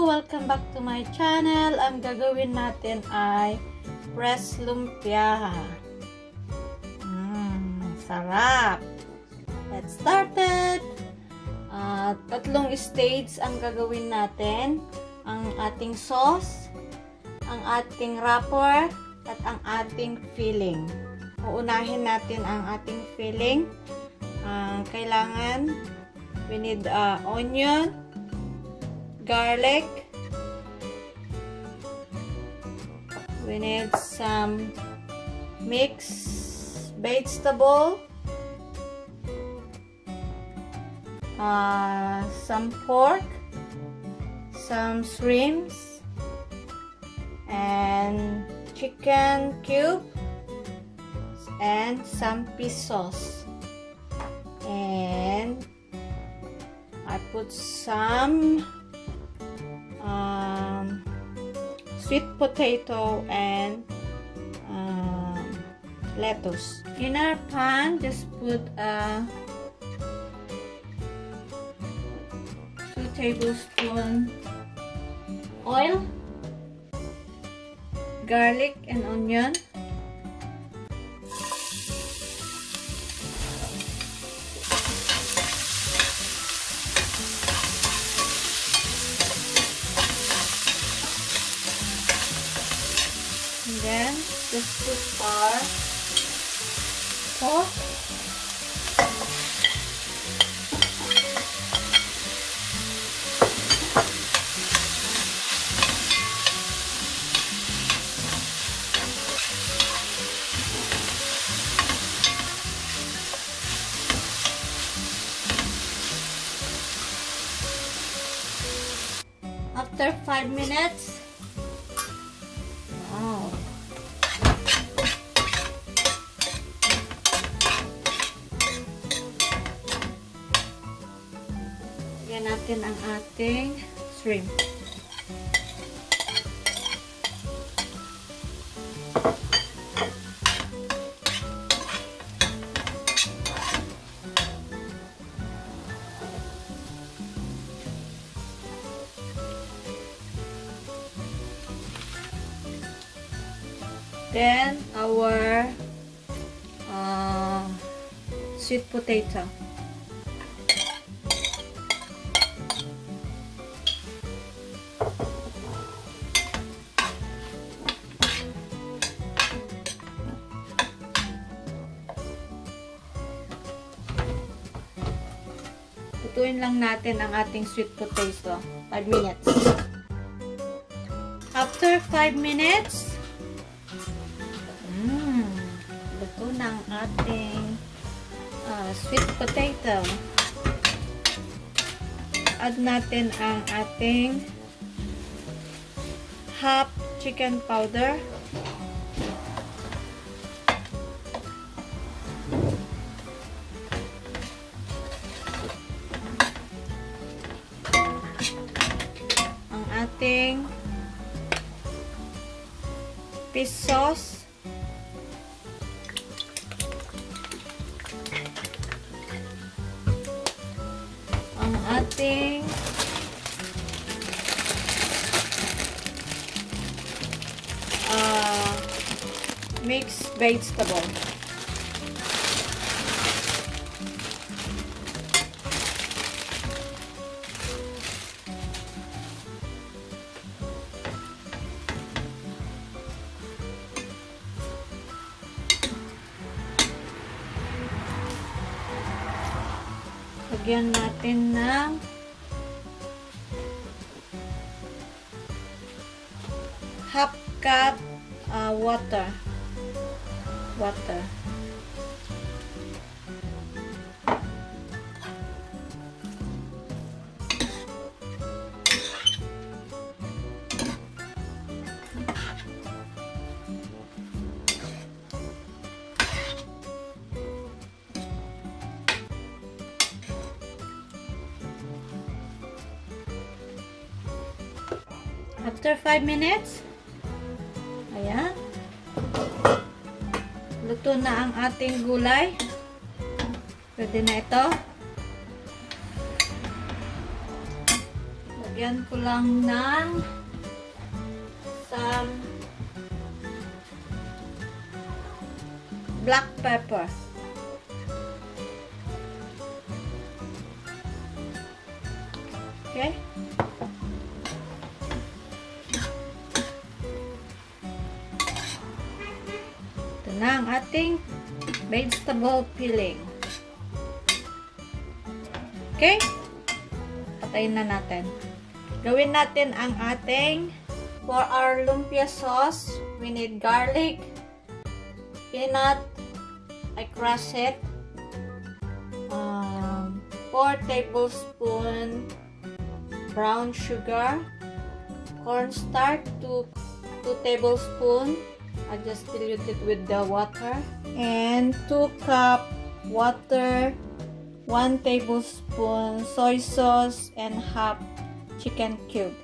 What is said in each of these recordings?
Welcome back to my channel. Ang gagawin natin ay press lumpia. Sarap! Let's start it! Tatlong stage ang gagawin natin. Ang ating sauce, ang ating wrapper, at ang ating filling. Uunahin natin ang ating filling. Kailangan, we need onion, garlic, we need some mixed vegetable, some pork, some shrimps, and chicken cube, and some fish sauce. And I put some sweet potato and lettuce. In our pan, just put 2 tablespoons oil, garlic and onion, and then just put our pork, after 5 minutes. Wow. Lagyan natin ang ating shrimp. Then our sweet potato. Lutuin lang natin ang ating sweet potato. 5 minutes. After 5 minutes, luto na ang ating sweet potato. Add natin ang ating half chicken powder, ang ating fish sauce, ang ating mixed vegetable. Lagyan natin ng half cup water. After 5 minutes, ayan, luto na ang ating gulay. Pwede na ito. Lagyan ko lang ng some black pepper. Okay. Ito na ang ating vegetable peeling. Okay? Patayin na natin. Gawin natin ang ating, for our lumpia sauce, we need garlic, peanut, I crush it, 4 tablespoons brown sugar, cornstarch, 2 tablespoons, I just dilute it with the water, and 2 cup water, 1 tablespoon soy sauce, and half chicken cube.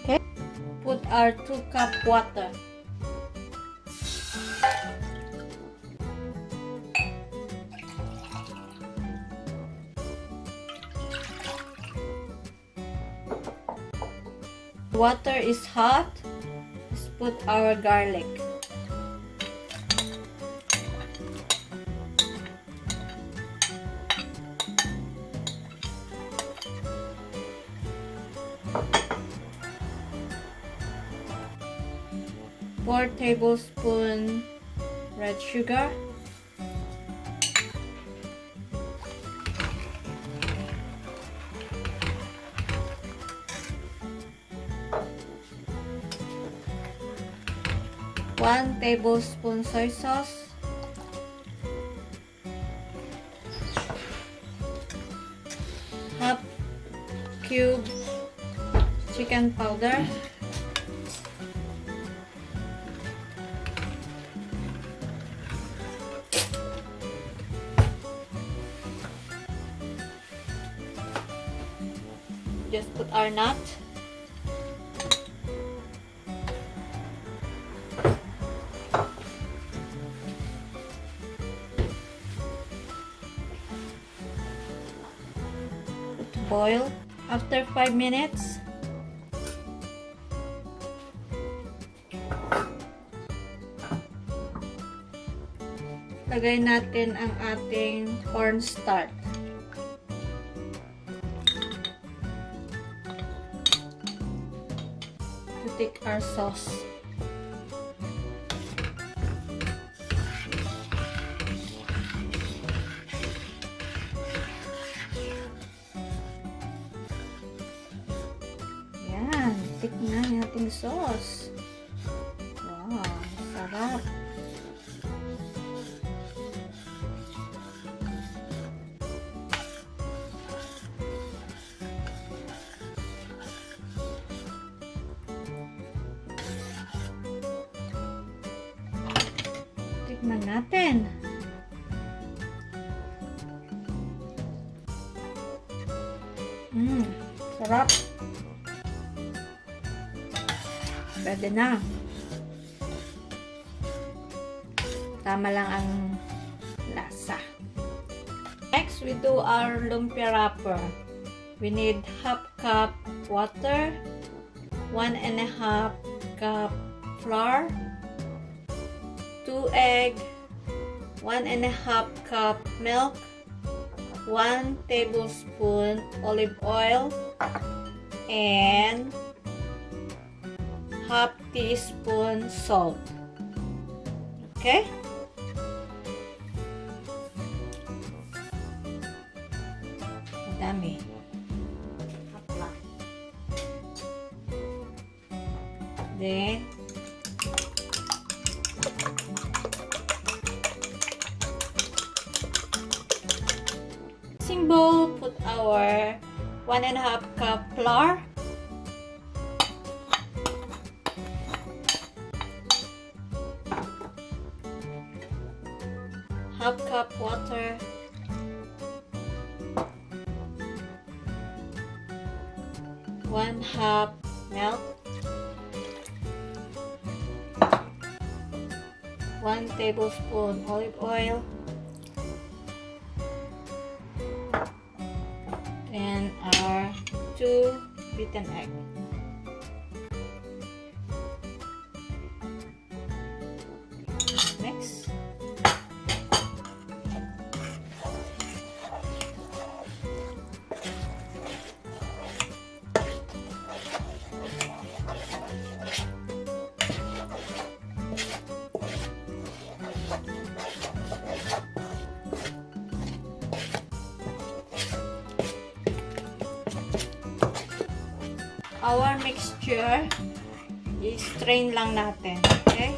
Okay, put our 2 cup water. Water is hot. Let's put our garlic. Four tablespoons red sugar. 1 tablespoon soy sauce, half cube chicken powder, just put our nut, boil after 5 minutes. Lagay natin ang ating cornstarch. To take our sauce. Tikman yung ating sauce. Wow, sarap. Tikman natin. Sarap. Pwede na. Tama lang ang lasa. Next, we do our lumpia wrapper. We need half cup water, 1.5 cup flour, 2 egg, 1.5 cup milk, 1 tablespoon olive oil, and half teaspoon salt. Okay? Dami. Then mixing bowl, put our 1.5 cup flour, half cup water, one half milk, 1 tablespoon olive oil, and our 2 beaten egg. Next. Our mixture, i-strain lang natin, okay?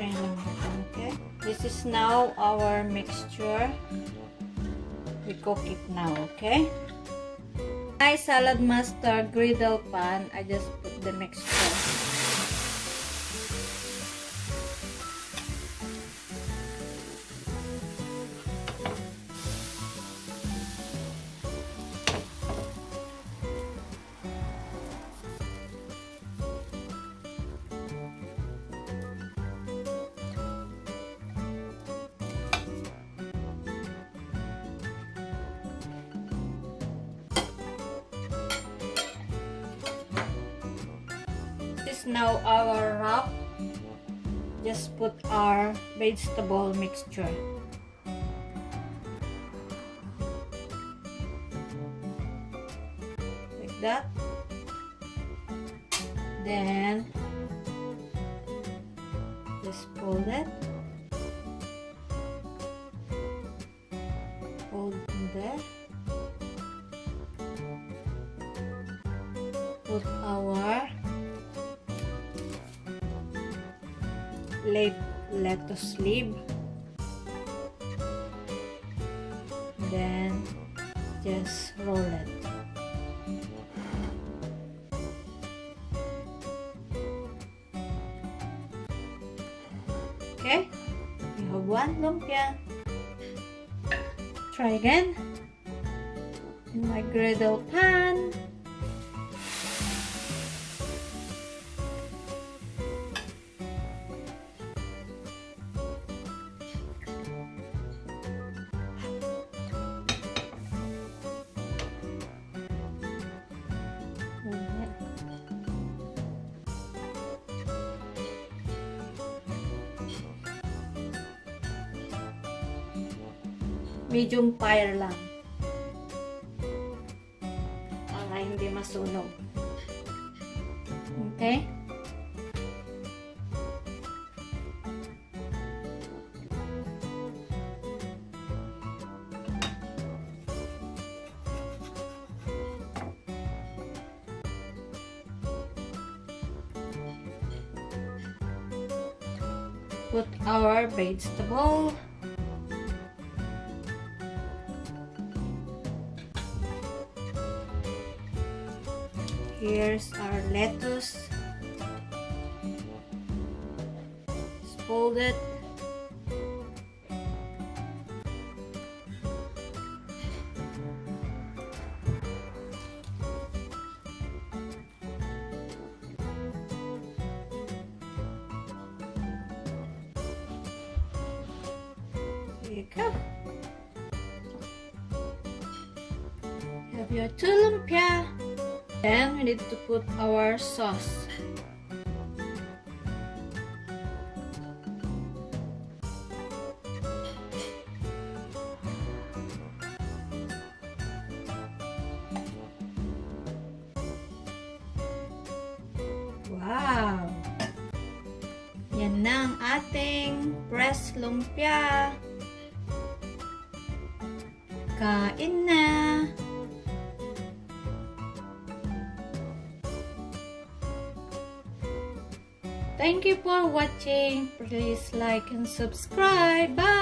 Okay, this is now our mixture. We cook it now, okay? My salad master griddle pan, I just put the mixture. Now our wrap, just put our vegetable mixture. Like that. Then just fold it. Fold in there. Put our lettuce leaf, then just roll it. Okay, we have one lumpia. Try again in my griddle pan. Medium fire lang para hindi masunog. Okay? Put our vegetable. Here's our lettuce. Fold it. There you go. Have your two lumpia. Then we need to put our sauce. Wow! Yan na ang ating pressed lumpia. Kain na! Thank you for watching. Please like and subscribe. Bye!